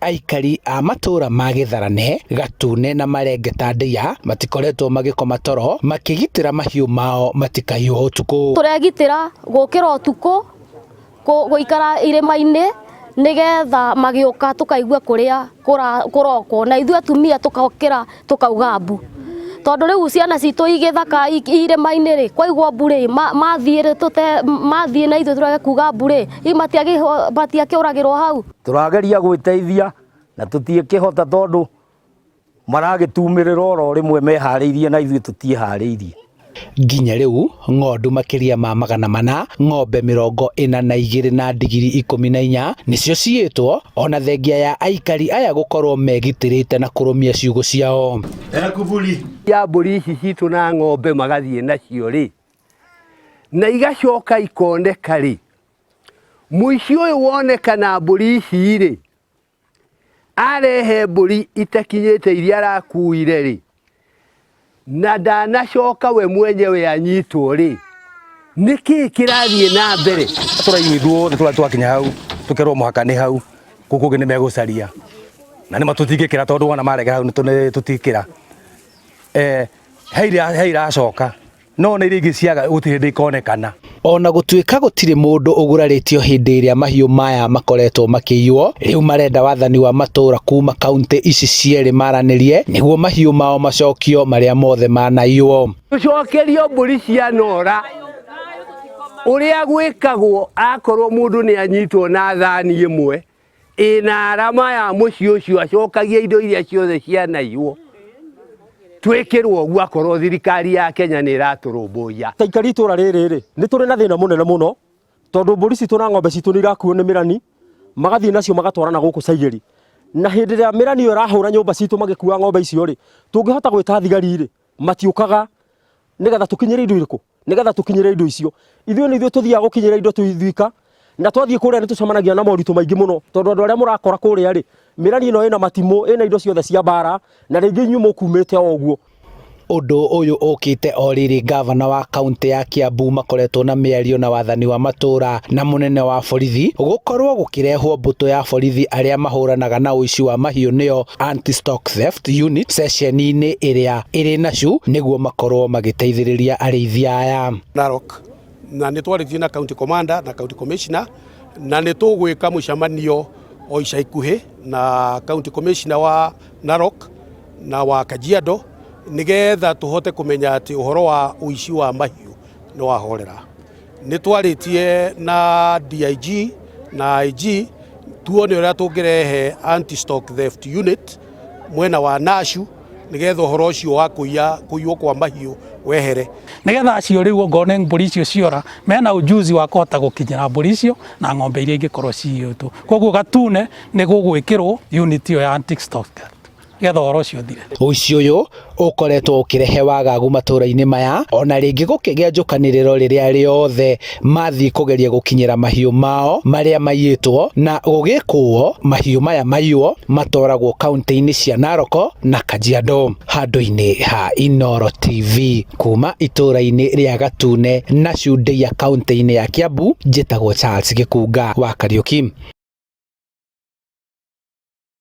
Aikari a matura magitharane Gatune na Marengeta Ndia matikoretwo magikoma toro makigitira mahiu mao matikaiywo utuku. Turagitira gukira utuku guikara irima-ini nigetha magioka tukaigua kuria kuroko na ithu atumia tukokira tukauga mbu tondu riu ciana citu igithaka irima-ini ri kwaigwo mbu ri mathie na ithu turage kuga mbu ri matiakiuragirwo hau. Turageria gwiteithia na tutiikihota tondu maragitumirira oro rimwe mehariirie na ithu tutihariirie. Nginya riu ng'ondu makiria ma 400 ng'ombe 42 na ndigiri 14 nicio ciitwo ona thengia ya aikari aya gukorwo megitirite na kurumia ciugo ciao. Kubuli ya mburi ici citu na ng'ombe magathie nacio ri na igacoka ikoneka ri muici uyu wonekana mburi ici ri arehe mburi itakinyite iria arakuire ri na ndanacoka we mwenyewe anyitwo ri niki kirathie na mbere turaiguithwo ni twakinya hau tukerwo muhaka ni hau kuku ni megucaria na ni matutingikira tondu wana marega hau ni tutikira heira acoka no ni ringi ciaga gutihindi ikonekana. Ona gutuika gutire mundu uguraritio hindi iria mahiu maya makoretwo makiiywo riu marenda wathani wa matura kuma kaunti ici cieri maranirie niguo mahiu mao macokio maria mothe manaiywo. Tucokerio mburi cia nora uria gwikagwo akorwo mundu ni anyitwo na thani imwe ina arama ya muci ucio acokagia indo iria ciothe cianaiywo twikirwo guo akorwo thirikari ya Kenya ni iraturumbuya. Aikari itura riri ni turi na thina munene muno tondu mburi citu na ng'ombe citu ni irakuo ni mirani magathie nacio magatwarana guku Caigiri na hindi ria mirani yo rahura nyumba citu magikua ng'ombe icio ri tungihota gwita thigari ri matiukaga nigetha tukinyire indo iriku nigetha tukinyire indo icio ithuĩ ni ithuĩ tuthiaga gukinyira indo tuithika na twathie kuria ni tucemanagia na moritu maingi muno tondu andu aria murakora kuria ri mirani ino ina matimo ina indo ciothe cia bara na ringi nyumu kumite oguo. Undu uyu ukite oriri gavana wa kaunti ya Kiambu makoretwo na miario na wathani wa matura na munene wa borithi gukorwo gukirehwo mbuto ya borithi aria mahuranaga na uici wa mahiu niyo anti stock theft unit session-ini iria iri NACHU niguo makorwo magiteithiriria arĩithia aya. Narok na ni twaritie na county commander na county commissioner na ni tugwika mucemanio o ica ikuhi na county commissioner wa Narok na wa Kajiado nigetha tuhote kumenya ati uhoro wa uici wa mahiu no wahorera. Ni twaritie na DIG na IG tuone uria tungirehe anti stock theft unit mwena wa NACHU nigetha uhoro ucio wa kuiywo kwa mahiu wehere nigetha acio riu ngone mburi icio ciora mena ujuzi wa kota gukinyira mburi icio na ng'ombe iria ingikorwo ciyitwo koguo Gatune ni gugwikirwo unit yo ya anti stock uici uyu ukoretwo ukirehe wagagu matura-ini maya ona ringi gukigia njukaniriro riria riothe mathii kugeria gukinyira mahiu mao maria maiyitwo na gugikuo mahiu maya maiywo matwaragwo kaunti-ini cia Narok na Kajiado. Handu-ini ha Inooro TV kuma itura-ini ria Gatune NACHU Ndia kaunti-ini ya Kiambu njitagwo Charles Gikunga wa Kariuki.